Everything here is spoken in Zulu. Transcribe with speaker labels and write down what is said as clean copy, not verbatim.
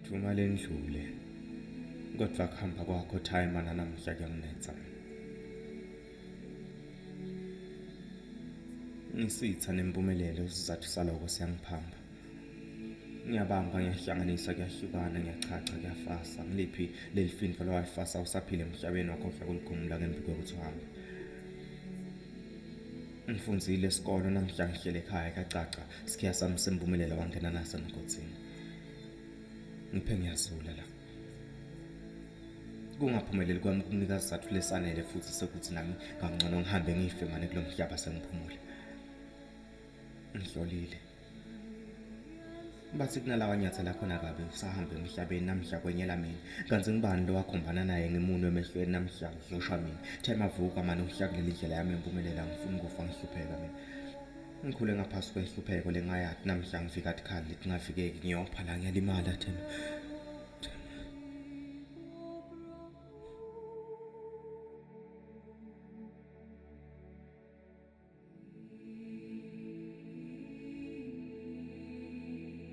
Speaker 1: Thuma lendlule kodwa kuhamba kwakho time namhla kuyanetha. Ngisitha nempumelelo isizathu saloko siyangiphamba. Ngiyabamba ngiyahlanganisa kuyahlukana ngiyachacha kuyafasa ngiliphi lelifindwa lwalifasa usaphile emhlabeni wakho hlakulikhumula ngembi kokuthi uhambe. Ngifundzile esikole namhla ngihlele ekhaya kacaca sikhiya sami sempumelelo wangena nase ngotsini. Ngiphe ngiyazula la. Kungaphumeleli kwami kunika isizathu lesanele futhi sekuthi nami ngangcono ngihambe ngife manje kulomhlaba sengiphumule. Ngihlolile. Bathi kunalawa nyathela khona kabe usahamba emhlabeni namhla kwenyela mina. Kanti ngibani lo wakhombana naye ngemuno emehlweni namhla udlosha mina. Thema avuka manje uhlakulela indlela yami empumelelo ngifuna ukufa ngihlupheka mina. Ngikhule ngaphasi kwehlupheko lengayathi namhla ngifika ekhaya lithi ngafikeki ngiyophala ngiyalimala thema.